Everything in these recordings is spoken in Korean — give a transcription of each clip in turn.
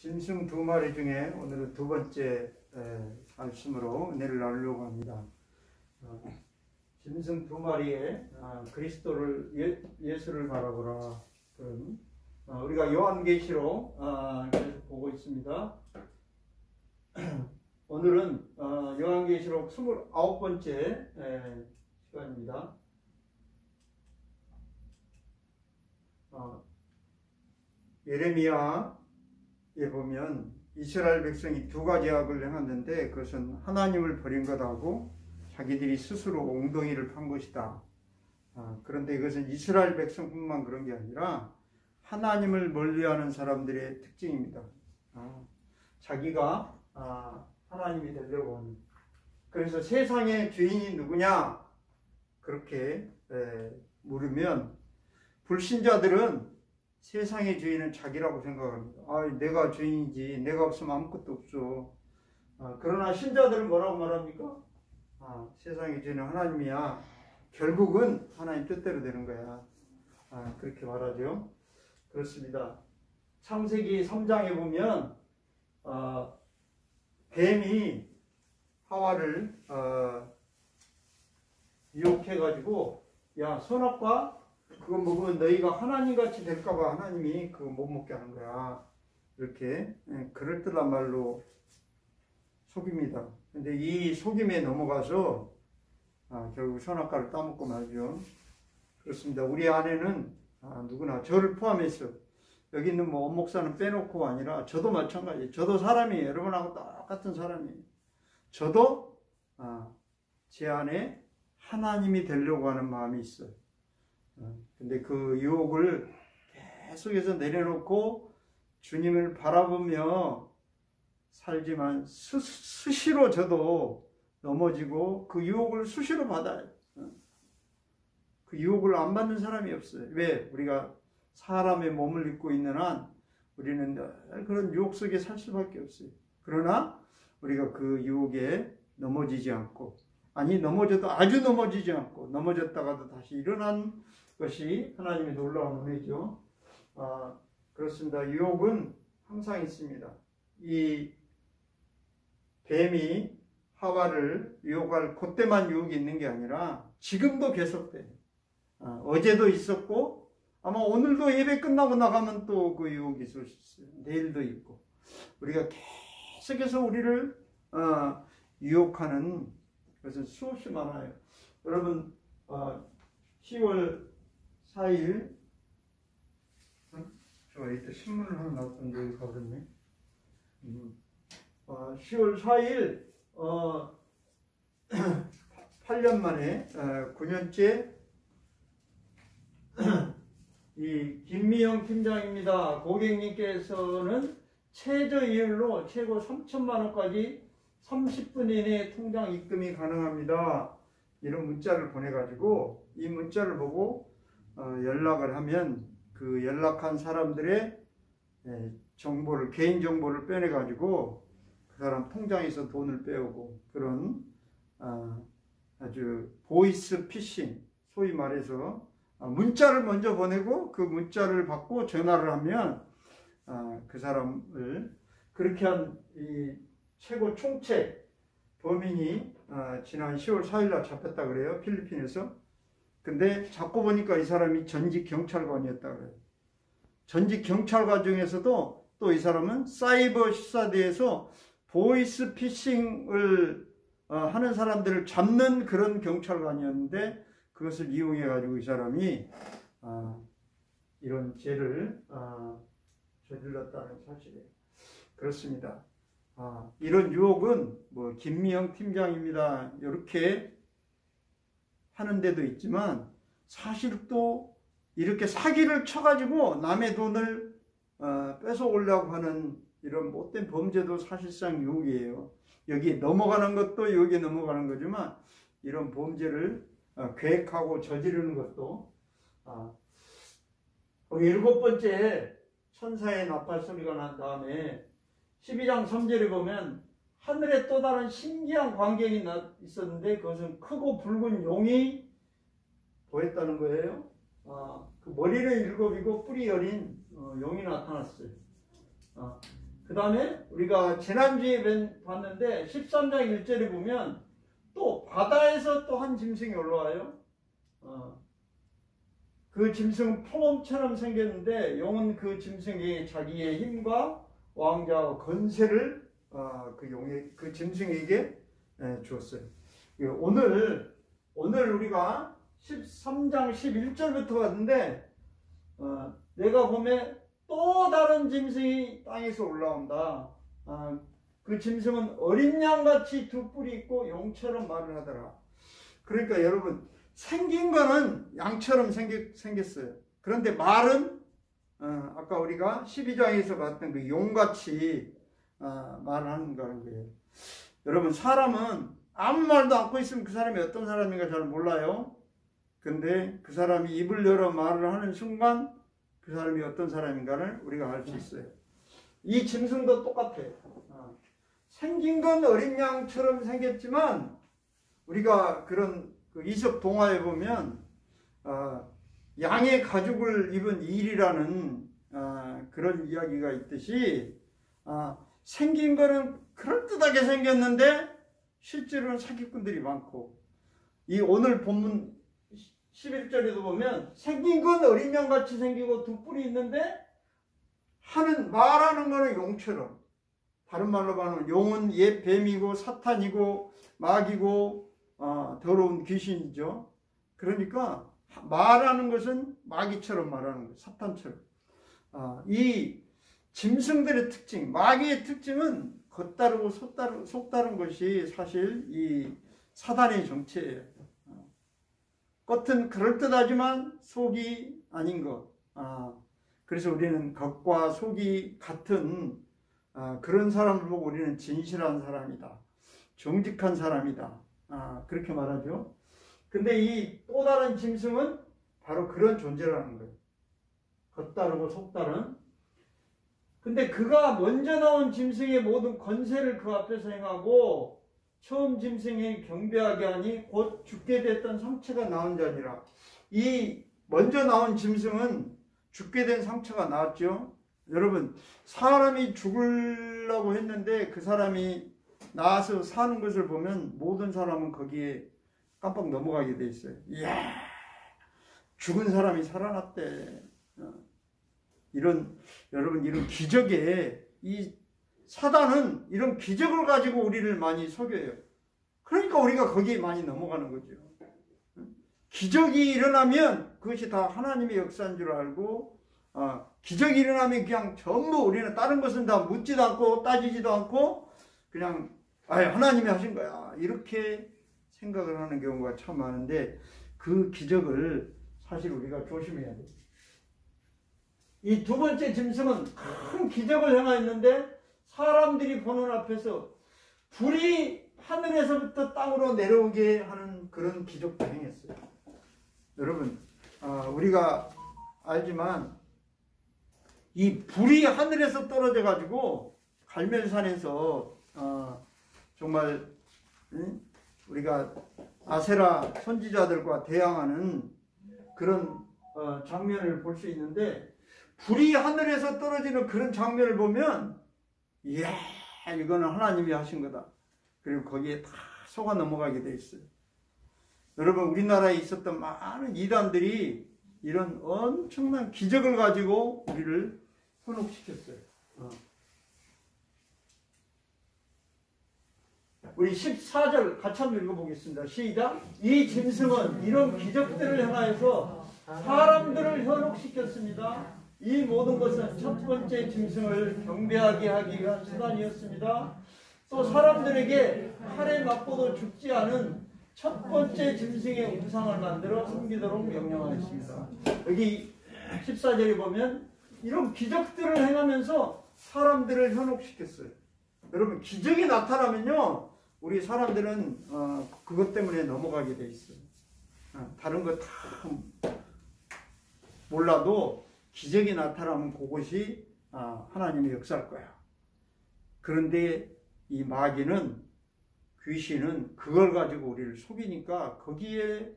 짐승 두 마리 중에 오늘은 두 번째 말씀으로 은혜를 나누려고 합니다. 짐승 두 마리의 그리스도를 예수를 바라보라. 그런 우리가 요한계시록 계속 보고 있습니다. 오늘은 요한계시록 29번째 시간입니다. 예레미야에 보면 이스라엘 백성이 두 가지 악을 행했는데 그것은 하나님을 버린 것하고 자기들이 스스로 엉덩이를 판 것이다. 그런데 이것은 이스라엘 백성뿐만 그런 게 아니라 하나님을 멀리하는 사람들의 특징입니다. 자기가 하나님이 되려고 하는. 그래서 세상의 주인이 누구냐? 그렇게 물으면 불신자들은 세상의 주인은 자기라고 생각합니다. 내가 주인이지. 내가 없으면 아무것도 없어. 그러나 신자들은 뭐라고 말합니까? 세상의 주인은 하나님이야. 결국은 하나님 뜻대로 되는 거야. 그렇게 말하죠. 그렇습니다. 창세기 3장에 보면 뱀이 하와를 유혹해가지고 야, 선악과 그거 먹으면 너희가 하나님같이 될까봐 하나님이 그거 못 먹게 하는 거야. 이렇게 그럴듯한 말로 속입니다. 근데 이 속임에 넘어가서 결국 선악과를 따먹고 말죠. 그렇습니다. 우리 안에는 누구나 저를 포함해서 여기 있는 뭐 원목사는 빼놓고 아니라 저도 마찬가지예요. 저도 사람이에요. 여러분하고 똑같은 사람이에요. 저도 제 안에 하나님이 되려고 하는 마음이 있어요. 근데 그 유혹을 계속해서 내려놓고 주님을 바라보며 살지만 수시로 저도 넘어지고 그 유혹을 수시로 받아요. 그 유혹을 안 받는 사람이 없어요. 왜? 우리가 사람의 몸을 입고 있는 한 우리는 늘 그런 유혹 속에 살 수밖에 없어요. 그러나 우리가 그 유혹에 넘어지지 않고, 넘어져도 아주 넘어지지 않고 넘어졌다가도 다시 일어난 것이 하나님의 놀라운 은혜죠. 그렇습니다. 유혹은 항상 있습니다. 이 뱀이 하와를 유혹할 그때만 유혹이 있는 게 아니라 지금도 계속돼요. 어제도 있었고 아마 오늘도 예배 끝나고 나가면 또 그 유혹이 있을 수 있어요. 내일도 있고 우리가 계속해서 우리를 유혹하는 것은 수없이 많아요. 여러분 10월 4일 저 이때 신문을 하나 놨던데 여기 가버렸네. 10월 4일 8년 만에 9년째 이 김미영 팀장입니다. 고객님께서는 최저이율로 최고 3천만 원까지 30분 이내에 통장 입금이 가능합니다. 이런 문자를 보내가지고 이 문자를 보고 연락을 하면 그 연락한 사람들의 정보를, 개인정보를 빼내가지고 그 사람 통장에서 돈을 빼오고 그런 아주 보이스 피싱, 소위 말해서 문자를 먼저 보내고 그 문자를 받고 전화를 하면 그 사람을 그렇게 한 이 최고 총책 범인이 지난 10월 4일날 잡혔다 그래요. 필리핀에서. 근데 잡고 보니까 이 사람이 전직 경찰관이었다 그래요. 전직 경찰관 중에서도 또 이 사람은 사이버 시사대에서 보이스 피싱을 하는 사람들을 잡는 그런 경찰관이었는데 그것을 이용해 가지고 이 사람이 이런 죄를 저질렀다는 사실이에요. 그렇습니다. 이런 유혹은 뭐 김미영 팀장입니다. 이렇게 하는 데도 있지만 사실 또 이렇게 사기를 쳐가지고 남의 돈을 뺏어오려고 하는 이런 못된 범죄도 사실상 유혹이에요. 여기에 넘어가는 것도 여기에 넘어가는 거지만 이런 범죄를 계획하고 저지르는 것도 7번째 천사의 나팔 소리가 난 다음에 12장 3절에 보면 하늘에 또 다른 신기한 광경이 있었는데 그것은 크고 붉은 용이 보였다는 거예요. 그 머리는 7이고 뿔이 10인 용이 나타났어요. 그 다음에 우리가 지난주에 봤는데 13장 1절에 보면 또 바다에서 또 한 짐승이 올라와요. 그 짐승은 표범처럼 생겼는데 용은 그 짐승이 자기의 힘과 왕자와 건세를 그 짐승에게 주었어요. 오늘 우리가 13장 11절부터 봤는데 내가 보면 또 다른 짐승이 땅에서 올라온다. 그 짐승은 어린 양같이 두 뿔이 있고 용처럼 말을 하더라. 그러니까 여러분 생긴 거는 양처럼 생겼어요. 그런데 말은 아까 우리가 12장에서 봤던 그 용같이 말을 하는 거예요. 여러분 사람은 아무 말도 않고 있으면 그 사람이 어떤 사람인가 잘 몰라요. 근데 그 사람이 입을 열어 말을 하는 순간 그 사람이 어떤 사람인가를 우리가 알 수 있어요. 이 짐승도 똑같아요. 생긴 건 어린 양처럼 생겼지만 우리가 그런 그 이솝 동화에 보면 양의 가죽을 입은 일이라는 그런 이야기가 있듯이 생긴 거는 그럴듯하게 생겼는데 실제로는 사기꾼들이 많고 이 오늘 본문 11절에도 보면 생긴 건 어린 양같이 생기고 두 뿔이 있는데 말하는 거는 용처럼, 다른 말로 말하면 용은 옛 뱀이고 사탄이고 마귀고 더러운 귀신이죠. 그러니까 말하는 것은 마귀처럼 말하는 거예요. 사탄처럼. 이 짐승들의 특징, 마귀의 특징은 겉다르고 속다른 것이 사실 이 사단의 정체예요. 겉은 그럴듯하지만 속이 아닌 것. 그래서 우리는 겉과 속이 같은 그런 사람을 보고 우리는 진실한 사람이다. 정직한 사람이다. 그렇게 말하죠. 근데 이 또 다른 짐승은 바로 그런 존재라는 거예요. 겉다르고 속다른. 근데 그가 먼저 나온 짐승의 모든 권세를 그 앞에서 행하고 처음 짐승이 경배하게 하니 곧 죽게 됐던 상처가 나온 자니라. 이 먼저 나온 짐승은 죽게 된 상처가 나왔죠. 여러분 사람이 죽으려고 했는데 그 사람이 나와서 사는 것을 보면 모든 사람은 거기에 깜빡 넘어가게 돼 있어요. 이야, 죽은 사람이 살아났대. 여러분 이런 기적에 이 사단은 이런 기적을 가지고 우리를 많이 속여요. 그러니까 우리가 거기에 많이 넘어가는 거죠. 기적이 일어나면 그것이 다 하나님의 역사인 줄 알고 기적이 일어나면 그냥 전부 우리는 다른 것은 다 묻지도 않고 따지지도 않고 그냥 하나님이 하신 거야 이렇게 생각을 하는 경우가 참 많은데 그 기적을 사실 우리가 조심해야 돼요. 이 두 번째 짐승은 큰 기적을 행하였는데 사람들이 보는 앞에서 불이 하늘에서부터 땅으로 내려오게 하는 그런 기적도 행했어요. 여러분 우리가 알지만 이 불이 하늘에서 떨어져 가지고 갈멜산에서 정말 우리가 아세라 선지자들과 대항하는 그런 장면을 볼 수 있는데 불이 하늘에서 떨어지는 그런 장면을 보면 이야 이거는 하나님이 하신 거다. 그리고 거기에 다 속아 넘어가게 돼 있어요. 여러분 우리나라에 있었던 많은 이단들이 이런 엄청난 기적을 가지고 우리를 현혹시켰어요. 우리 14절 같이 한번 읽어보겠습니다. 시작. 이 짐승은 이런 기적들을 행하여서 사람들을 현혹시켰습니다. 이 모든 것은 첫 번째 짐승을 경배하게 하기 위한 수단이었습니다. 또 사람들에게 칼에 맞고도 죽지 않은 첫 번째 짐승의 우상을 만들어 섬기도록 명령하였습니다. 여기 14절에 보면 이런 기적들을 행하면서 사람들을 현혹시켰어요. 여러분 기적이 나타나면요 우리 사람들은 그것 때문에 넘어가게 돼 있어요. 다른 거 다 몰라도 기적이 나타나면 그것이 하나님의 역사일 거야. 그런데 이 마귀는 귀신은 그걸 가지고 우리를 속이니까 거기에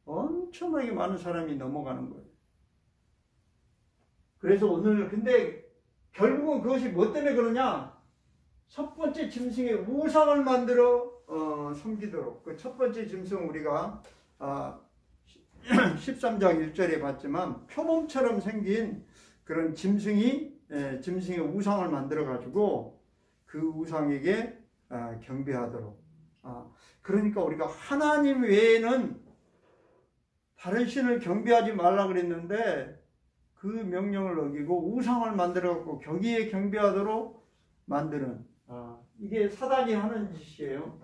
엄청나게 많은 사람이 넘어가는 거예요. 그래서 오늘 근데 결국은 그것이 뭐 때문에 그러냐? 첫 번째 짐승의 우상을 만들어 섬기도록. 그 첫 번째 짐승 우리가 13장 1절에 봤지만 표범처럼 생긴 그런 짐승의 우상을 만들어 가지고 그 우상에게 경배하도록. 그러니까 우리가 하나님 외에는 다른 신을 경배하지 말라 그랬는데 그 명령을 어기고 우상을 만들어 갖고 거기에 경배하도록 만드는 이게 사단이 하는 짓이에요.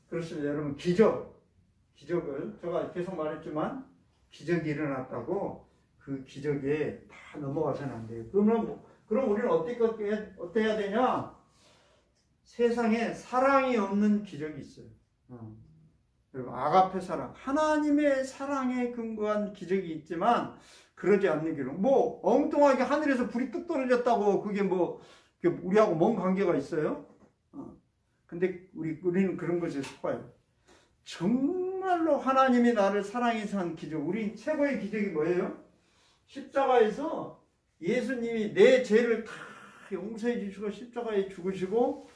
그렇습니다. 여러분 기적을 제가 계속 말했지만 기적이 일어났다고 그 기적에 다 넘어가서는 안 돼요. 그럼 우리는 어떻게 해야 되냐? 세상에 사랑이 없는 기적이 있어요. 여러분 아가페 사랑, 하나님의 사랑에 근거한 기적이 있지만 그러지 않는 기록. 뭐 엉뚱하게 하늘에서 불이 뚝 떨어졌다고 그게 뭐 우리하고 뭔 관계가 있어요? 근데 우리는 그런 것에 속아요. 정말로 하나님이 나를 사랑해서 한 기적, 우리 최고의 기적이 뭐예요? 십자가에서 예수님이 내 죄를 다 용서해 주시고 십자가에 죽으시고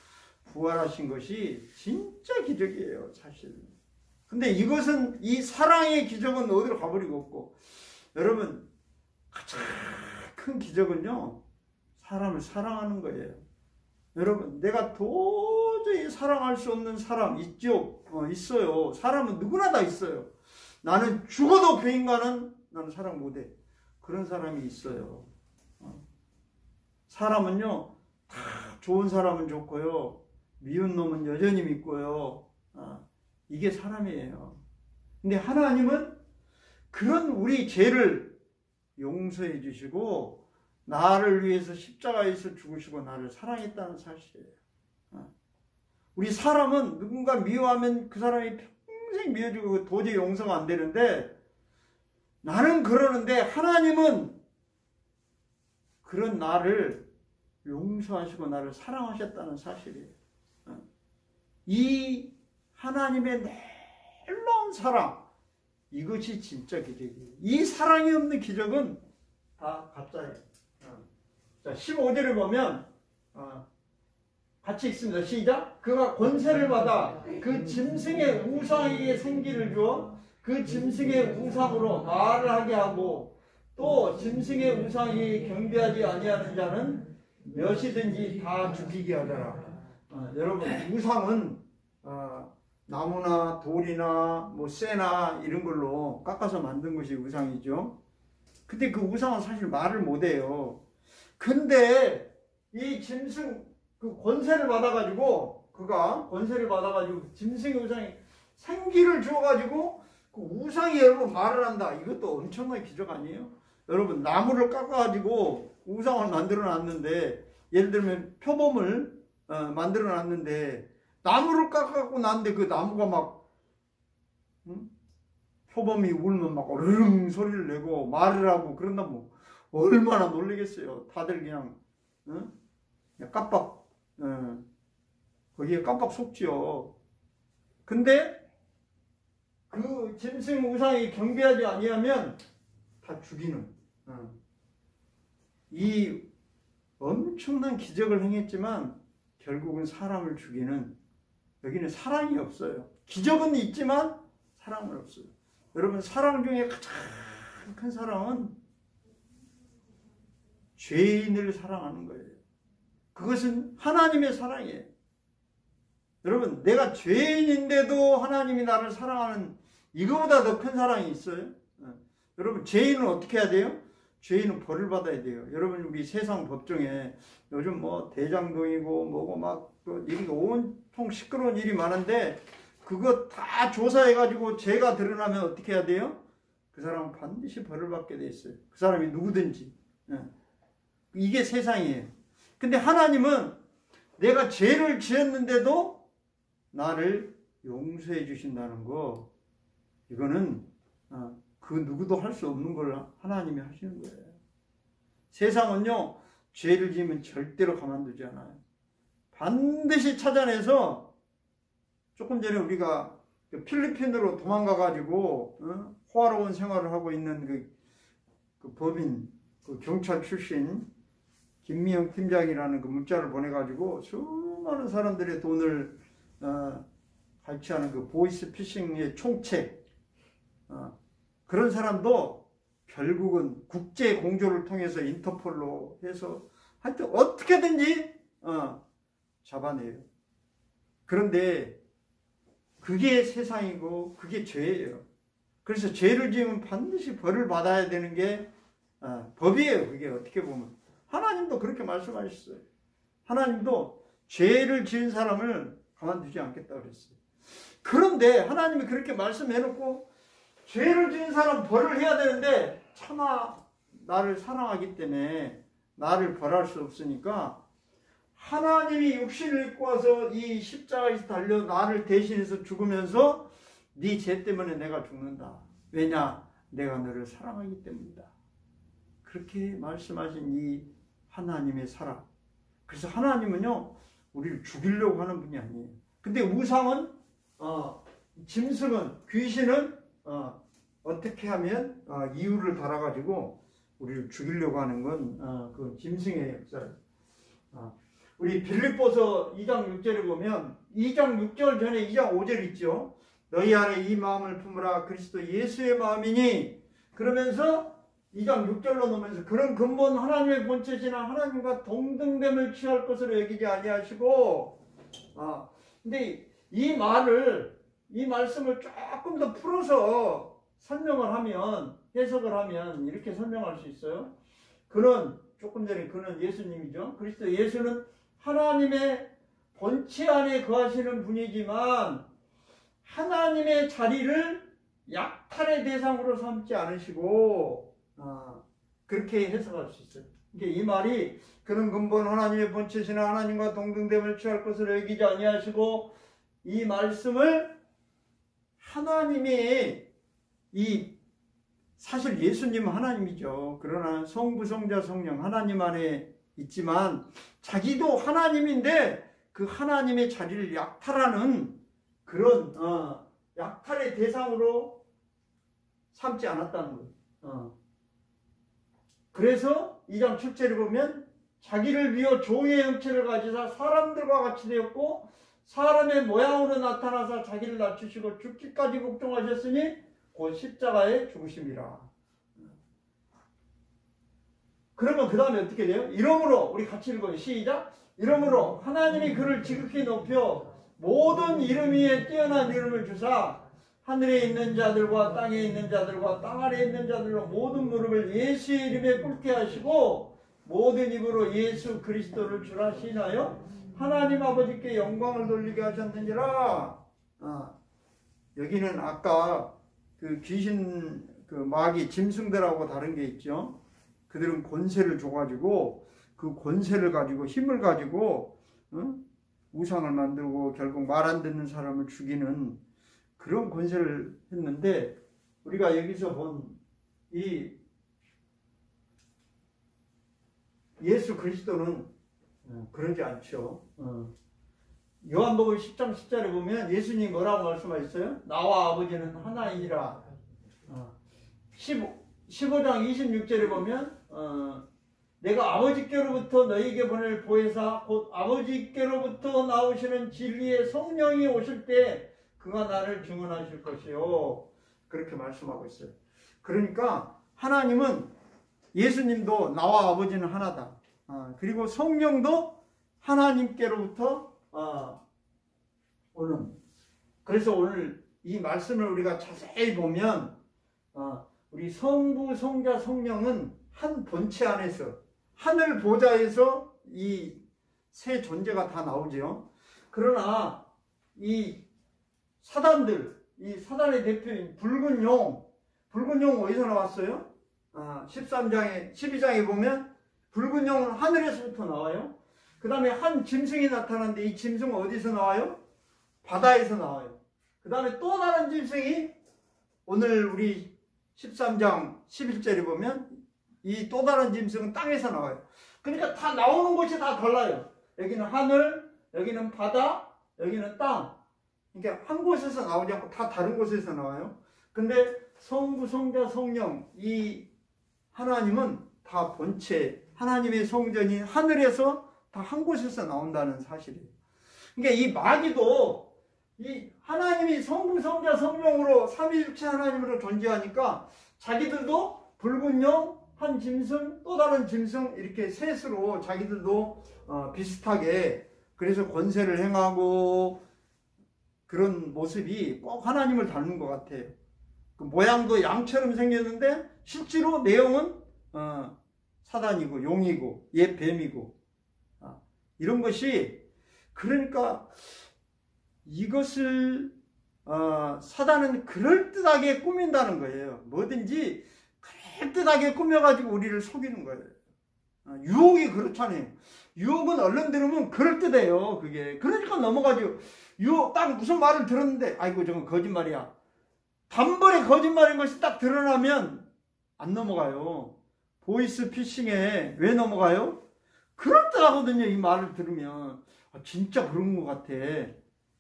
부활하신 것이 진짜 기적이에요, 사실. 근데 이것은, 이 사랑의 기적은 어디로 가버리고 없고, 여러분 가장 큰 기적은요 사람을 사랑하는 거예요. 여러분 내가 도저히 사랑할 수 없는 사람 있죠? 있어요. 사람은 누구나 다 있어요. 나는 죽어도 그 인간은 나는 사랑 못해. 그런 사람이 있어요. 사람은요 다 좋은 사람은 좋고요 미운 놈은 여전히 믿고요. 이게 사람이에요. 근데 하나님은 그런 우리 죄를 용서해 주시고 나를 위해서 십자가에서 죽으시고 나를 사랑했다는 사실이에요. 우리 사람은 누군가 미워하면 그 사람이 평생 미워지고 도저히 용서가 안 되는데 나는 그러는데 하나님은 그런 나를 용서하시고 나를 사랑하셨다는 사실이에요. 이 하나님의 놀라운 사랑, 이것이 진짜 기적이에요. 이 사랑이 없는 기적은 다 가짜예요. 자, 15절을 보면 같이 읽습니다. 시작. 그가 권세를 받아 그 짐승의 우상에게 생기를 주어 그 짐승의 우상으로 말을 하게 하고 또 짐승의 우상이 경배하지 아니하는 자는 몇이든지 다 죽이게 하더라. 여러분 우상은 나무나 돌이나 뭐 쇠나 이런 걸로 깎아서 만든 것이 우상이죠. 근데 그 우상은 사실 말을 못해요. 근데 이 짐승 그 권세를 받아가지고 그가 권세를 받아가지고 짐승의 우상이 생기를 주어가지고 그 우상이 여러분 말을 한다. 이것도 엄청난 기적 아니에요? 여러분 나무를 깎아가지고 우상을 만들어 놨는데 예를 들면 표범을 만들어 놨는데 나무를 깎아갖고 났는데 그 나무가 막 표범이 울면 막 어르릉 소리를 내고 말을 하고 그런다면 얼마나 놀라겠어요. 다들 그냥 깜빡 거기에 깜빡 속지요. 근데 그 짐승 우상이 경배하지 아니하면 다 죽이는 이 엄청난 기적을 행했지만 결국은 사람을 죽이는, 여기는 사랑이 없어요. 기적은 있지만 사랑은 없어요. 여러분 사랑 중에 가장 큰 사랑은 죄인을 사랑하는 거예요. 그것은 하나님의 사랑이에요. 여러분 내가 죄인인데도 하나님이 나를 사랑하는 이거보다 더 큰 사랑이 있어요? 여러분 죄인은 어떻게 해야 돼요? 죄인은 벌을 받아야 돼요. 여러분 우리 세상 법정에 요즘 뭐 대장동이고 뭐고 막 일이 온통 시끄러운 일이 많은데 그거 다 조사해가지고 죄가 드러나면 어떻게 해야 돼요? 그 사람은 반드시 벌을 받게 돼 있어요. 그 사람이 누구든지. 이게 세상이에요. 근데 하나님은 내가 죄를 지었는데도 나를 용서해 주신다는 거, 이거는 그 누구도 할 수 없는 걸 하나님이 하시는 거예요. 세상은요 죄를 지으면 절대로 가만두지 않아요. 반드시 찾아내서, 조금 전에 우리가 필리핀으로 도망가가지고 호화로운 생활을 하고 있는 그 법인, 그 경찰 출신 김미영 팀장이라는 그 문자를 보내가지고 수많은 사람들의 돈을 갈취하는 그 보이스피싱의 총책, 그런 사람도 결국은 국제 공조를 통해서 인터폴로 해서 하여튼 어떻게든지 잡아내요. 그런데 그게 세상이고 그게 죄예요. 그래서 죄를 지으면 반드시 벌을 받아야 되는 게 법이에요. 그게 어떻게 보면 하나님도 그렇게 말씀하셨어요. 하나님도 죄를 지은 사람을 가만두지 않겠다고 그랬어요. 그런데 하나님이 그렇게 말씀해놓고 죄를 지은 사람 벌을 해야 되는데 차마 나를 사랑하기 때문에 나를 벌할 수 없으니까 하나님이 육신을 입고 와서 이 십자가에서 달려 나를 대신해서 죽으면서 네 죄 때문에 내가 죽는다. 왜냐? 내가 너를 사랑하기 때문이다. 그렇게 말씀하신 이 하나님의 사랑. 그래서 하나님은요, 우리를 죽이려고 하는 분이 아니에요. 근데 우상은, 짐승은, 귀신은, 어떻게 하면, 이유를 달아가지고 우리를 죽이려고 하는 건, 그 짐승의 역사예요. 우리 빌립보서 2장 6절에 보면, 2장 6절 전에 2장 5절 있죠. 너희 안에 이 마음을 품으라 그리스도 예수의 마음이니, 그러면서 2장 6절로 놓으면서 그런 근본 하나님의 본체시나 하나님과 동등됨을 취할 것으로 여기지 아니하시고, 근데 이 말씀을 조금 더 풀어서 설명을 하면, 해석을 하면 이렇게 설명할 수 있어요. 조금 전에 그는 예수님이죠. 그리스도 예수는 하나님의 본체 안에 거하시는 분이지만 하나님의 자리를 약탈의 대상으로 삼지 않으시고, 그렇게 해석할 수 있어요. 이 말이 그는 근본 하나님의 본체시나 하나님과 동등됨을 취할 것으로 여기지 아니하시고, 이 말씀을 하나님이 사실 예수님은 하나님이죠. 그러나 성부, 성자, 성령 하나님 안에 있지만 자기도 하나님인데 그 하나님의 자리를 약탈하는 그런 약탈의 대상으로 삼지 않았다는 거예요. 그래서 2장 7절에 보면 자기를 비워 종의 형체를 가지사 사람들과 같이 되었고 사람의 모양으로 나타나사 자기를 낮추시고 죽기까지 복종하셨으니 곧 십자가에 죽으심이라. 그러면 그 다음에 어떻게 돼요? 이러므로 우리 같이 읽어요. 시작. 이러므로 하나님이 그를 지극히 높여 모든 이름 위에 뛰어난 이름을 주사 하늘에 있는 자들과 땅에 있는 자들과 땅 아래에 있는 자들로 모든 무릎을 예수의 이름에 꿇게 하시고 모든 입으로 예수 그리스도를 주라 시인하여 하나님 아버지께 영광을 돌리게 하셨느니라. 여기는 아까 그 귀신, 그 마귀, 짐승들하고 다른 게 있죠. 그들은 권세를 줘가지고 그 권세를 가지고 힘을 가지고 우상을 만들고 결국 말 안 듣는 사람을 죽이는 그런 권세를 했는데 우리가 여기서 본 이 예수 그리스도는 그러지 않죠. 요한복음 10장 10절에 보면 예수님이 뭐라고 말씀하셨어요? 나와 아버지는 하나이니라. 15장 26절에 보면 내가 아버지께로부터 너희에게 보낼 보혜사 곧 아버지께로부터 나오시는 진리의 성령이 오실 때 그가 나를 증언하실 것이요. 그렇게 말씀하고 있어요. 그러니까 하나님은 예수님도 나와 아버지는 하나다. 그리고 성령도 하나님께로부터 오는. 그래서 오늘 이 말씀을 우리가 자세히 보면 우리 성부, 성자, 성령은 한 본체 안에서 하늘 보좌에서 이 세 존재가 다 나오죠. 그러나 이 사단들, 이 사단의 대표인 붉은 용 어디서 나왔어요? 12장에 보면 붉은 용은 하늘에서부터 나와요. 그 다음에 한 짐승이 나타나는데 이 짐승은 어디서 나와요? 바다에서 나와요. 그 다음에 또 다른 짐승이 오늘 우리 13장 11절에 보면 이 또 다른 짐승은 땅에서 나와요. 그러니까 다 나오는 곳이 다 달라요. 여기는 하늘, 여기는 바다, 여기는 땅. 그러니까 한 곳에서 나오지 않고 다 다른 곳에서 나와요. 근데 성부, 성자, 성령 이 하나님은 다 본체 하나님의 성전이 하늘에서 다 한 곳에서 나온다는 사실이에요. 그러니까 이 마귀도 이 하나님이 성부, 성자, 성령으로 삼위일체 하나님으로 존재하니까 자기들도 붉은 영, 한 짐승, 또 다른 짐승 이렇게 셋으로 자기들도 비슷하게 그래서 권세를 행하고 그런 모습이 꼭 하나님을 닮은 것 같아요. 그 모양도 양처럼 생겼는데 실제로 내용은 사단이고 용이고 옛 뱀이고 이런 것이 그러니까 이것을 사단은 그럴듯하게 꾸민다는 거예요. 뭐든지 그럴듯하게 꾸며가지고 우리를 속이는 거예요. 유혹이 그렇잖아요. 유혹은 얼른 들으면 그럴듯해요. 그게 그러니까 넘어가죠. 유혹 딱 무슨 말을 들었는데 아이고 저건 거짓말이야. 단번에 거짓말인 것이 딱 드러나면 안 넘어가요. 보이스 피싱에 왜 넘어가요? 그럴듯하거든요. 이 말을 들으면 진짜 그런 것 같아.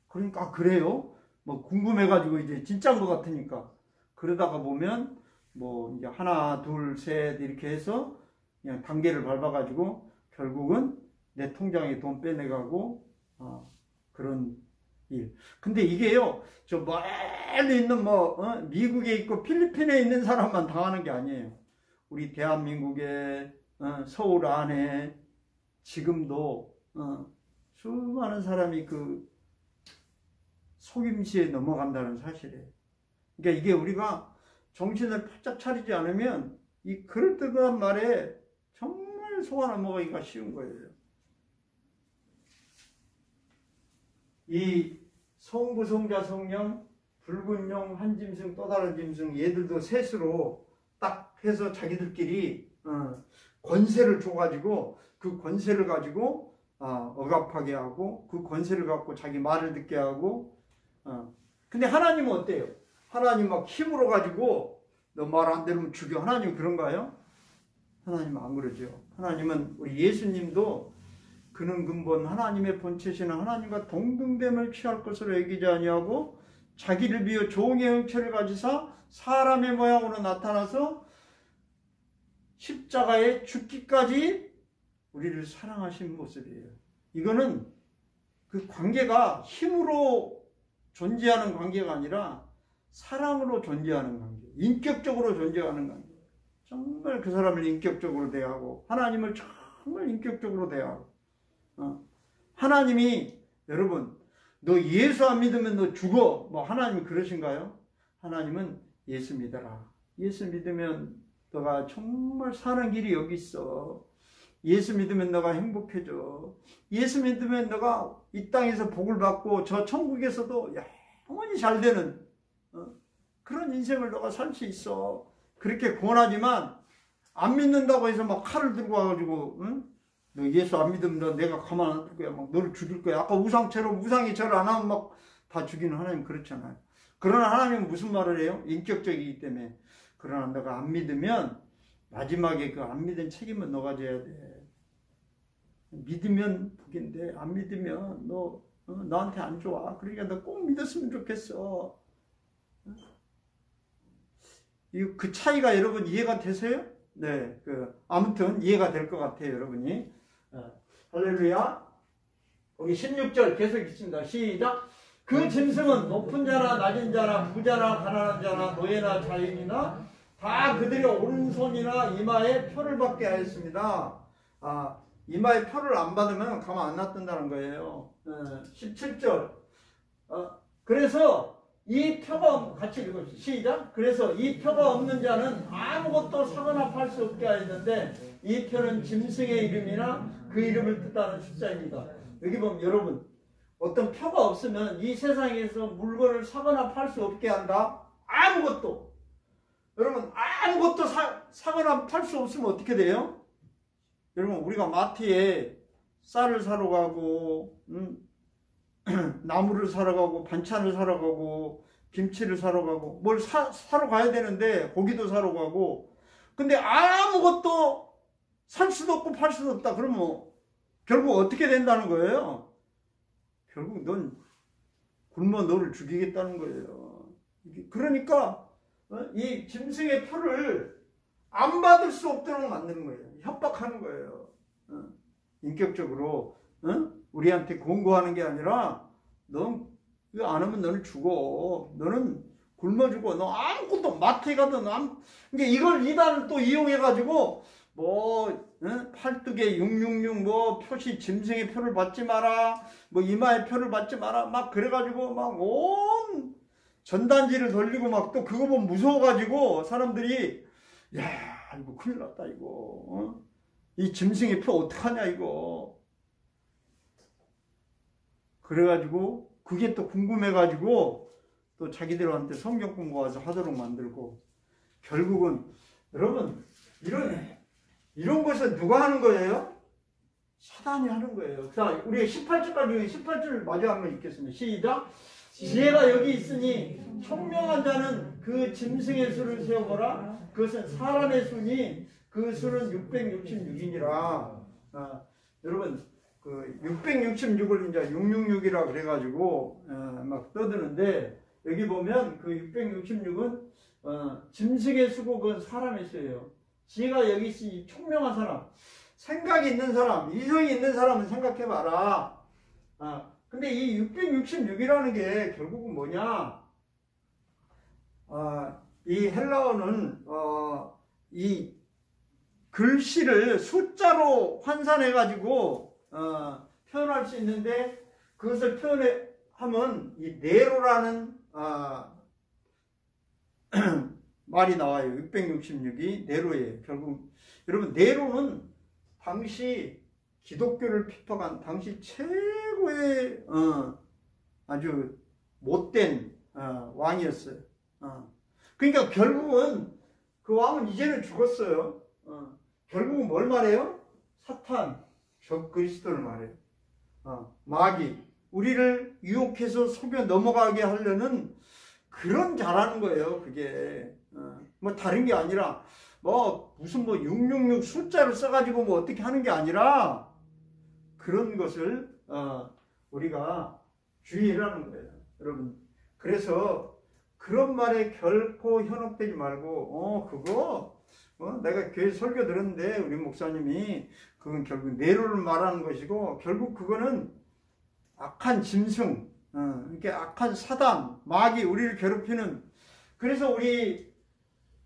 그러니까 그래요? 뭐 궁금해가지고 이제 진짜인 것 같으니까 그러다가 보면 뭐 이제 하나 둘 셋 이렇게 해서 그냥 단계를 밟아가지고 결국은 내 통장에 돈 빼내가고 그런 일. 근데 이게요 저 멀리 있는 미국에 있고 필리핀에 있는 사람만 당하는 게 아니에요. 우리 대한민국의 서울 안에 지금도 수많은 사람이 그 속임수에 넘어간다는 사실이에요. 그러니까 이게 우리가 정신을 바짝 차리지 않으면 이 그럴듯한 말에 정말 속아 넘어가기가 쉬운 거예요. 이 성부, 성자, 성령, 붉은 영, 한 짐승, 또 다른 짐승 얘들도 셋으로 딱 해서 자기들끼리 권세를 줘가지고 그 권세를 가지고 억압하게 하고 그 권세를 갖고 자기 말을 듣게 하고 근데 하나님은 어때요? 하나님 막 힘으로 가지고 너 말 안 들으면 죽여. 하나님 그런가요? 하나님은 안 그러죠. 하나님은 우리 예수님도 그는 근본 하나님의 본체시는 하나님과 동등됨을 취할 것으로 여기지 아니하고 자기를 비워 종의 형체를 가지사 사람의 모양으로 나타나서 십자가에 죽기까지 우리를 사랑하신 모습이에요. 이거는 그 관계가 힘으로 존재하는 관계가 아니라 사랑으로 존재하는 관계, 인격적으로 존재하는 관계. 정말 그 사람을 인격적으로 대하고 하나님을 정말 인격적으로 대하고 하나님이 여러분 너 예수 안 믿으면 너 죽어 뭐 하나님이 그러신가요? 하나님은 예수 믿어라. 예수 믿으면 너가 정말 사는 길이 여기 있어. 예수 믿으면 너가 행복해져. 예수 믿으면 너가 이 땅에서 복을 받고 저 천국에서도 영원히 잘 되는 그런 인생을 너가 살 수 있어. 그렇게 권하지만 안 믿는다고 해서 막 칼을 들고 와가지고 너 예수 안 믿으면 내가 가만 안 둘 거야. 막 너를 죽일 거야. 아까 우상처럼 우상이 절을 안 하면 막 다 죽이는 하나님 그렇잖아요. 그러나 하나님은 무슨 말을 해요? 인격적이기 때문에. 그러나 너가 안 믿으면 마지막에 그 안 믿은 책임은 너가 져야 돼. 믿으면 복인데 안 믿으면 너 나한테 안 좋아. 그러니까 너 꼭 믿었으면 좋겠어. 그 차이가 여러분 이해가 되세요? 네, 아무튼 이해가 될 것 같아요, 여러분이. 할렐루야. 여기 16절 계속 있습니다. 시작. 그 짐승은 높은 자나 낮은 자나 부자나 가난한 자나 노예나 자유인이나 다 그들의 오른손이나 이마에 표를 받게 하였습니다. 이마에 표를 안 받으면 가만 안 놔둔다는 거예요. 17절. 그래서 이 표가 같이 읽어주세요. 시작. 그래서 이 표가 없는 자는 아무것도 사거나 팔 수 없게 하였는데 이 표는 짐승의 이름이나 그 이름을 뜻하는 숫자입니다. 여기 보면 여러분 어떤 표가 없으면 이 세상에서 물건을 사거나 팔 수 없게 한다. 아무것도. 여러분 아무것도 사거나 팔 수 없으면 어떻게 돼요? 여러분 우리가 마트에 쌀을 사러 가고 나물을 사러 가고 반찬을 사러 가고 김치를 사러 가고 뭘 사러 가야 되는데 고기도 사러 가고 근데 아무것도 살 수도 없고 팔 수도 없다. 그러면 결국 어떻게 된다는 거예요? 결국 넌 굶어 너를 죽이겠다는 거예요. 그러니까 이 짐승의 표를 안 받을 수 없도록 만드는 거예요. 협박하는 거예요. 인격적으로 우리한테 권고하는 게 아니라 넌 이거 안 하면 너는 죽어. 너는 굶어 죽어. 너 아무것도 마트에 가든 그러니까 이걸 이단을 또 이용해 가지고 뭐 팔뚝에 666 뭐 표시 짐승의 표를 받지 마라. 뭐 이마의 표를 받지 마라. 막 그래 가지고 막 온 전단지를 돌리고 막 또 그거 보면 무서워 가지고 사람들이 야, 이거 큰일 났다 이거. 이 짐승의 표 어떡하냐 이거. 그래 가지고 그게 또 궁금해 가지고 또 자기들한테 성경 공부 와서 하도록 만들고 결국은 여러분 이런 것은 누가 하는 거예요? 사단이 하는 거예요. 자, 우리 18절까지 18절 마저 한번 읽겠습니다. 시작. 지혜가 여기 있으니 총명한 자는 그 짐승의 수를 세어보라. 그것은 사람의 수니 그 수는 666이니라. 여러분 그 666을 이제 666이라 그래가지고 막 떠드는데 여기 보면 그 666은 짐승의 수고 그건 사람의 수예요. 지혜가 여기 있으니 총명한 사람, 생각이 있는 사람, 이성이 있는 사람은 생각해봐라. 근데 이 666이라는 게 결국은 뭐냐? 이 헬라어는 이 글씨를 숫자로 환산해가지고 표현할 수 있는데 그것을 표현하면 이 네로라는 말이 나와요. 666이 네로예요. 결국 여러분 네로는 당시 기독교를 핍박한 당시 최고의 아주 못된 왕이었어요. 그러니까 결국은 그 왕은 이제는 죽었어요. 결국은 뭘 말해요? 사탄, 적 그리스도를 말해요. 마귀, 우리를 유혹해서 속여 넘어가게 하려는 그런 자라는 거예요. 그게 뭐 다른 게 아니라 뭐 무슨 뭐 666 숫자를 써가지고 뭐 어떻게 하는 게 아니라 그런 것을 우리가 주의를 하는 거예요. 여러분 그래서 그런 말에 결코 현혹되지 말고 그거 내가 교회 설교 들었는데 우리 목사님이 그건 결국 네로를 말하는 것이고 결국 그거는 악한 짐승 이렇게 악한 사단 마귀 우리를 괴롭히는 그래서 우리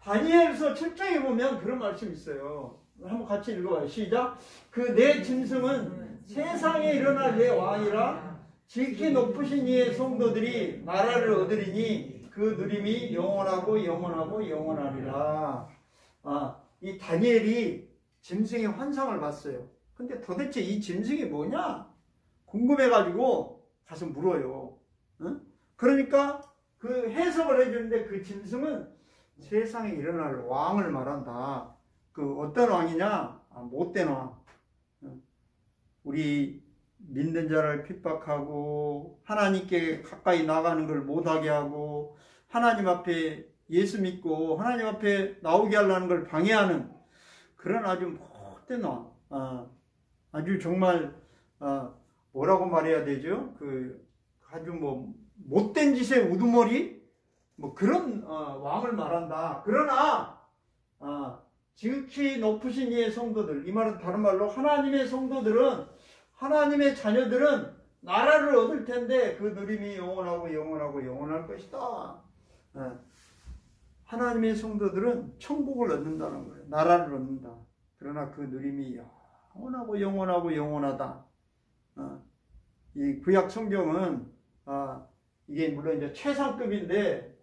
다니엘서 7장에 보면 그런 말씀이 있어요. 한번 같이 읽어봐요. 시작. 그 내 짐승은 세상에 일어날 내 왕이라 지극히 높으신 이의 성도들이 나라를 얻으리니 그 누림이 영원하고 영원하고 영원하리라. 이 다니엘이 짐승의 환상을 봤어요. 근데 도대체 이 짐승이 뭐냐? 궁금해가지고 가서 물어요. 그러니까 그 해석을 해주는데 그 짐승은 세상에 일어날 왕을 말한다. 그 어떤 왕이냐? 못된 왕. 우리 믿는 자를 핍박하고 하나님께 가까이 나가는 걸 못하게 하고 하나님 앞에 예수 믿고 하나님 앞에 나오게 하려는 걸 방해하는 그런 아주 못된 왕. 아주 정말 뭐라고 말해야 되죠? 그 아주 뭐 못된 짓의 우두머리 뭐 그런 왕을 말한다. 그러나 지극히 높으신 이의 성도들, 이 말은 다른 말로 하나님의 성도들은 하나님의 자녀들은 나라를 얻을 텐데 그 누림이 영원하고 영원하고 영원할 것이다. 하나님의 성도들은 천국을 얻는다는 거예요. 나라를 얻는다. 그러나 그 누림이 영원하고 영원하고 영원하다. 이 구약 성경은 이게 물론 이제 최상급인데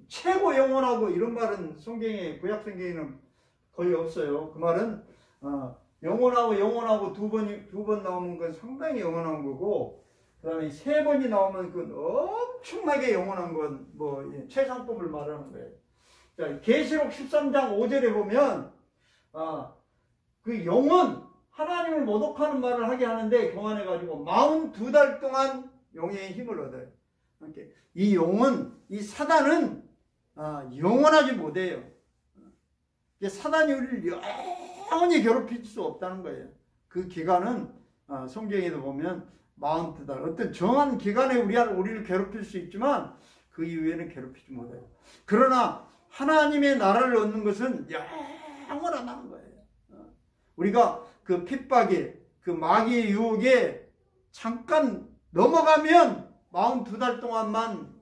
최고 영원하고 이런 말은 성경에 구약 성경에는 거의 없어요. 그 말은 영원하고 영원하고 두 번 나오는 건 상당히 영원한 거고 그다음에 세 번이 나오면 그건 엄청나게 영원한 건 뭐 최상급을 말하는 거예요. 자, 계시록 13장 5절에 보면 그 영은 하나님을 모독하는 말을 하게 하는데 교환해가지고 42달 동안 영의 힘을 얻어요. 이렇게 이 영은 이 사단은 영원하지 못해요. 사단이 우리를 영원히 괴롭힐 수 없다는 거예요. 그 기간은 성경에도 보면 42달 어떤 정한 기간에 우리를 괴롭힐 수 있지만 그 이후에는 괴롭히지 못해요. 그러나 하나님의 나라를 얻는 것은 영원하다는 거예요. 우리가 그 핍박에, 그 마귀의 유혹에 잠깐 넘어가면 42달 동안만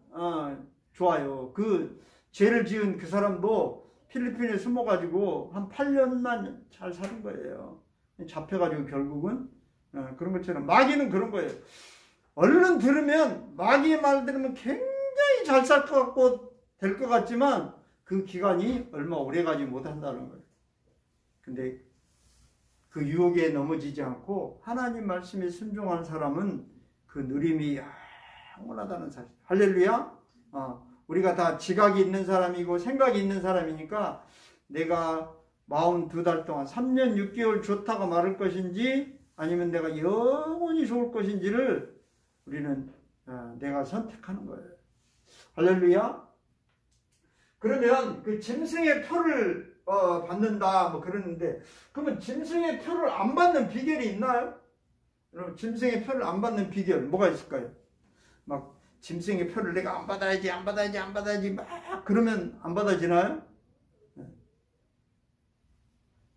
좋아요. 그 죄를 지은 그 사람도 필리핀에 숨어가지고 한 8년만 잘 사는 거예요. 잡혀가지고 결국은 그런 것처럼 마귀는 그런 거예요. 얼른 들으면, 마귀의 말 들으면 굉장히 잘 살 것 같고 될 것 같지만 그 기간이 얼마 오래 가지 못한다는 거예요. 근데 그 유혹에 넘어지지 않고 하나님 말씀에 순종한 사람은 그 누림이 영원하다는 사실. 할렐루야. 우리가 다 지각이 있는 사람이고 생각이 있는 사람이니까 내가 42달 동안 3년 6개월 좋다가 말할 것인지 아니면 내가 영원히 좋을 것인지를 우리는 내가 선택하는 거예요. 할렐루야. 그러면 그 짐승의 표를 받는다 뭐 그러는데, 그러면 짐승의 표를 안 받는 비결이 있나요? 여러분, 짐승의 표를 안 받는 비결 뭐가 있을까요? 막 짐승의 표를 내가 안 받아야지 막 그러면 안 받아지나요?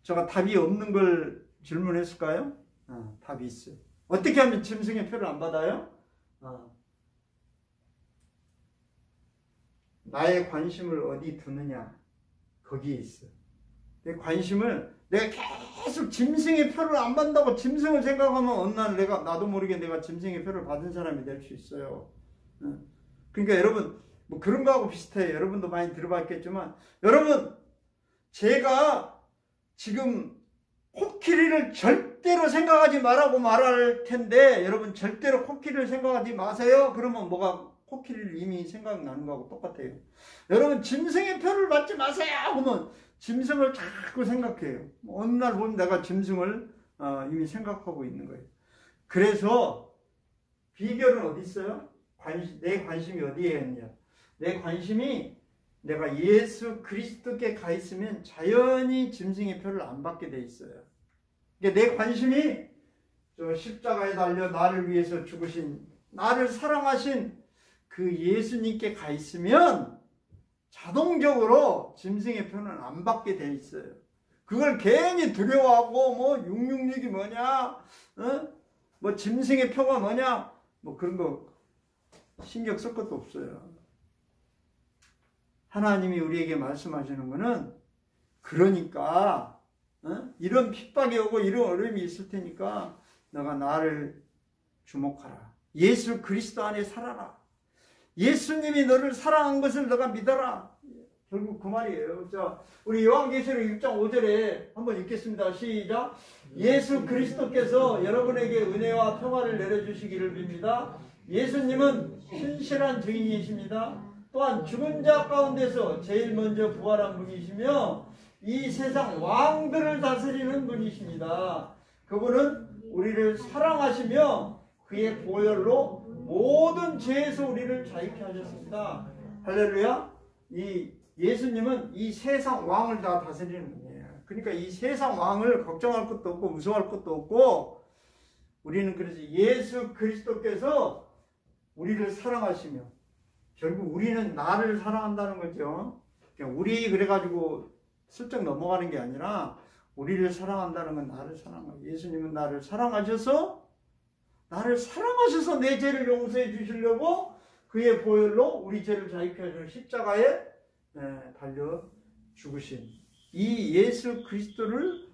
제가 답이 없는 걸 질문했을까요? 답이 있어요. 어떻게 하면 짐승의 표를 안 받아요? 나의 관심을 어디 두느냐, 거기에 있어. 내 관심을, 내가 계속 짐승의 표를 안 받는다고 짐승을 생각하면 어느 날 나도 모르게 내가 짐승의 표를 받은 사람이 될 수 있어요. 그러니까 여러분, 뭐 그런 거하고 비슷해요. 여러분도 많이 들어봤겠지만, 여러분, 제가 지금 코끼리를 절대로 생각하지 말라고 말할 텐데, 여러분 절대로 코끼리를 생각하지 마세요. 그러면 뭐가, 코끼리를 이미 생각나는 거하고 똑같아요. 여러분, 짐승의 표를 받지 마세요. 그러면 짐승을 자꾸 생각해요. 어느 날 보면 내가 짐승을 이미 생각하고 있는 거예요. 그래서 비결은 어디 있어요? 내 관심이 어디에 있냐? 내 관심이 내가 예수 그리스도께 가 있으면 자연히 짐승의 표를 안 받게 돼 있어요. 그러니까 내 관심이 저 십자가에 달려 나를 위해서 죽으신, 나를 사랑하신 그 예수님께 가 있으면 자동적으로 짐승의 표는 안 받게 돼 있어요. 그걸 괜히 두려워하고 뭐 666이 뭐냐, 뭐 짐승의 표가 뭐냐, 뭐 그런 거 신경 쓸 것도 없어요. 하나님이 우리에게 말씀하시는 거는, 그러니까 이런 핍박이 오고 이런 어려움이 있을 테니까 너가 나를 주목하라. 예수 그리스도 안에 살아라. 예수님이 너를 사랑한 것을 너가 믿어라. 결국 그 말이에요. 자, 우리 요한계시록 6장 5절에 한번 읽겠습니다. 시작. 예수 그리스도께서 여러분에게 은혜와 평화를 내려주시기를 빕니다. 예수님은 신실한 증인이십니다. 또한 죽은 자 가운데서 제일 먼저 부활한 분이시며 이 세상 왕들을 다스리는 분이십니다. 그분은 우리를 사랑하시며 그의 보혈로 모든 죄에서 우리를 자유케 하셨습니다. 할렐루야. 이 예수님은 이 세상 왕을 다 다스리는 분이에요. 그러니까 이 세상 왕을 걱정할 것도 없고 무서워할 것도 없고, 우리는 그래서 예수 그리스도께서 우리를 사랑하시며, 결국 우리는 나를 사랑한다는 거죠. 우리 그래가지고 슬쩍 넘어가는 게 아니라 우리를 사랑한다는 건 나를 사랑하고, 예수님은 나를 사랑하셔서 내 죄를 용서해 주시려고 그의 보혈로 우리 죄를 자유케 하시고 십자가에 달려 죽으신 이 예수 그리스도를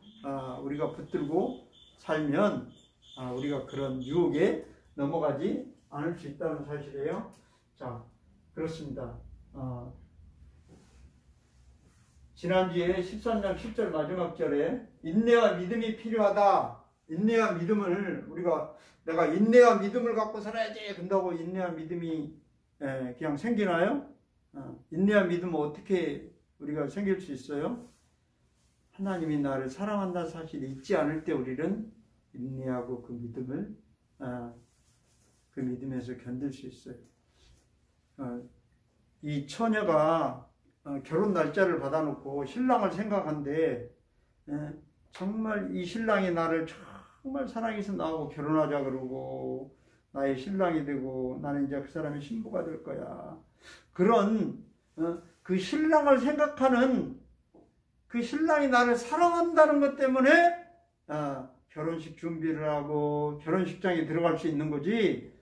우리가 붙들고 살면 우리가 그런 유혹에 넘어가지 않을 수 있다는 사실이에요. 자, 그렇습니다. 지난주에 13장 10절 마지막 절에 인내와 믿음이 필요하다. 인내와 믿음을 내가 인내와 믿음을 갖고 살아야지 근다고 인내와 믿음이 그냥 생기나요? 인내와 믿음은 어떻게 우리가 생길 수 있어요? 하나님이 나를 사랑한다는 사실이 있지 않을 때 우리는 인내하고 그 믿음을 그 믿음에서 견딜 수 있어요. 이 처녀가 결혼 날짜를 받아놓고 신랑을 생각한데 정말 이 신랑이 나를 정말 사랑해서 나하고 결혼하자 그러고 나의 신랑이 되고 나는 이제 그 사람의 신부가 될 거야. 그런 그 신랑을 생각하는 그 신랑이 나를 사랑한다는 것 때문에 결혼식 준비를 하고 결혼식장에 들어갈 수 있는 거지.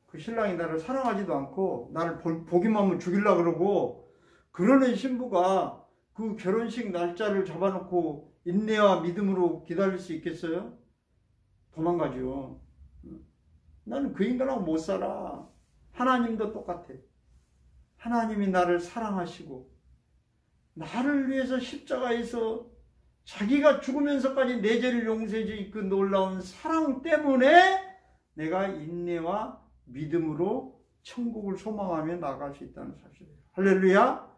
그 신랑이 나를 사랑하지도 않고 나를 보기만 하면 죽이려고 그러고 그러는 신부가 그 결혼식 날짜를 잡아놓고 인내와 믿음으로 기다릴 수 있겠어요? 도망가죠. 나는 그 인간하고 못 살아. 하나님도 똑같아. 하나님이 나를 사랑하시고 나를 위해서 십자가에서 자기가 죽으면서까지 내 죄를 용서해 준 그 놀라운 사랑 때문에 내가 인내와 믿음으로 천국을 소망하며 나아갈 수 있다는 사실이에요. 할렐루야.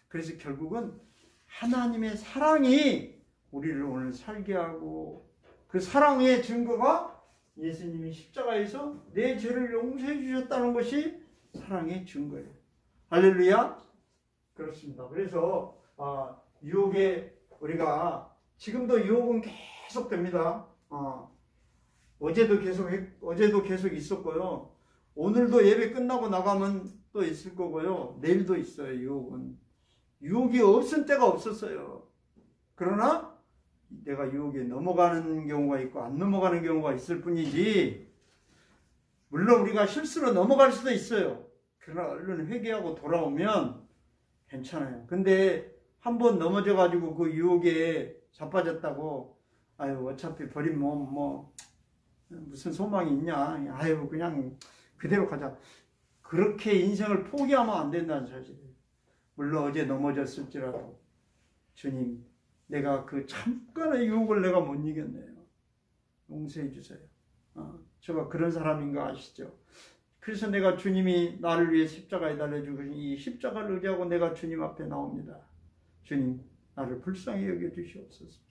그래서 결국은 하나님의 사랑이 우리를 오늘 살게 하고 그 사랑의 증거가 예수님이 십자가에서 내 죄를 용서해 주셨다는 것이 사랑의 증거예요. 할렐루야. 그렇습니다. 그래서 유혹에 우리가 지금도 유혹은 계속 됩니다. 어제도 계속 있었고요. 오늘도 예배 끝나고 나가면 또 있을 거고요. 내일도 있어요. 유혹은. 유혹이 없은 때가 없었어요. 그러나 내가 유혹에 넘어가는 경우가 있고 안 넘어가는 경우가 있을 뿐이지, 물론 우리가 실수로 넘어갈 수도 있어요. 그러나 얼른 회개하고 돌아오면 괜찮아요. 근데 한번 넘어져가지고 그 유혹에 자빠졌다고 아유 어차피 버린 몸 무슨 소망이 있냐, 아유 그냥 그대로 가자, 그렇게 인생을 포기하면 안 된다는 사실이에요. 물론 어제 넘어졌을지라도 주님, 내가 그 잠깐의 유혹을 내가 못 이겼네요. 용서해 주세요. 제가 그런 사람인가 아시죠? 그래서 내가 주님이 나를 위해 십자가에 달려주고 이 십자가를 의지하고 내가 주님 앞에 나옵니다. 주님, 나를 불쌍히 여겨주시옵소서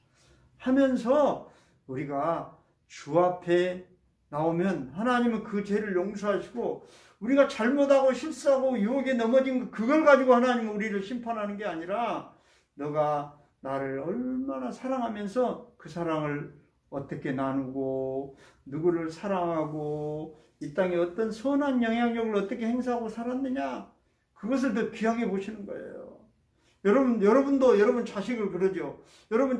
하면서 우리가 주 앞에 나오면 하나님은 그 죄를 용서하시고, 우리가 잘못하고 실수하고 유혹에 넘어진 그걸 가지고 하나님은 우리를 심판하는 게 아니라 너가 나를 얼마나 사랑하면서 그 사랑을 어떻게 나누고 누구를 사랑하고 이 땅에 어떤 선한 영향력을 어떻게 행사하고 살았느냐, 그것을 더 귀하게 보시는 거예요. 여러분도 여러분 자식을 그러죠. 여러분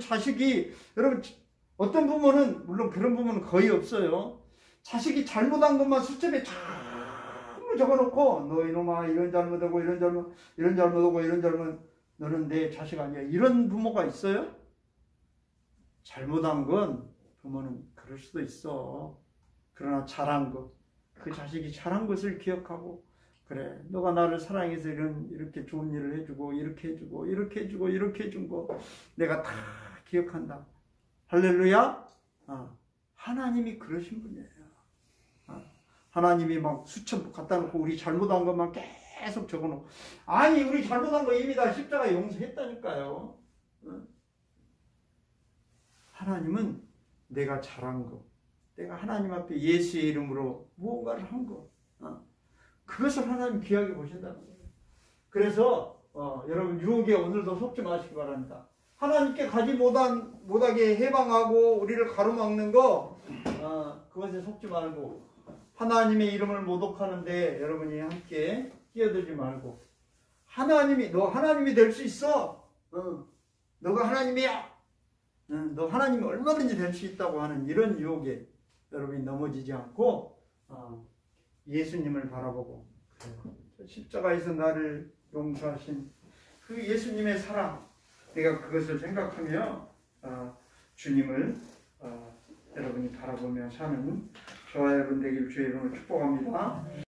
어떤 부모는, 물론 그런 부모는 거의 없어요. 자식이 잘못한 것만 수첩에 전부 적어놓고 너 이놈아 이런 잘못하고 이런 잘못하고 이런 잘못, 너는 내 자식 아니야, 이런 부모가 있어요? 잘못한 건 부모는 그럴 수도 있어. 그러나 잘한 것, 그 자식이 잘한 것을 기억하고, 그래 너가 나를 사랑해서 이렇게 좋은 일을 해주고 이렇게 해주고 이렇게 해주고 이렇게 해준 거 내가 다 기억한다. 할렐루야. 하나님이 그러신 분이에요. 하나님이 막 수첩 갖다 놓고 우리 잘못한 것만 계속 적어놓고, 아니 우리 잘못한 거 이미 다 십자가에 용서했다니까요. 하나님은 내가 잘한 거, 내가 하나님 앞에 예수의 이름으로 무언가를 한 거, 그것을 하나님 귀하게 보신다는 거예요. 그래서 여러분 유혹에 오늘도 속지 마시기 바랍니다. 하나님께 가지 못하게 해방하고 우리를 가로막는 거, 그것에 속지 말고 하나님의 이름을 모독하는데 여러분이 함께 끼어들지 말고, 너 하나님이 될 수 있어. 너가 하나님이야. 너 하나님이 얼마든지 될 수 있다고 하는 이런 유혹에 여러분이 넘어지지 않고 예수님을 바라보고, 십자가에서 나를 용서하신 그 예수님의 사랑, 내가 그것을 생각하며 주님을 여러분이 바라보며 사는 저와 여러분 되길 주의 이름으로 축복합니다.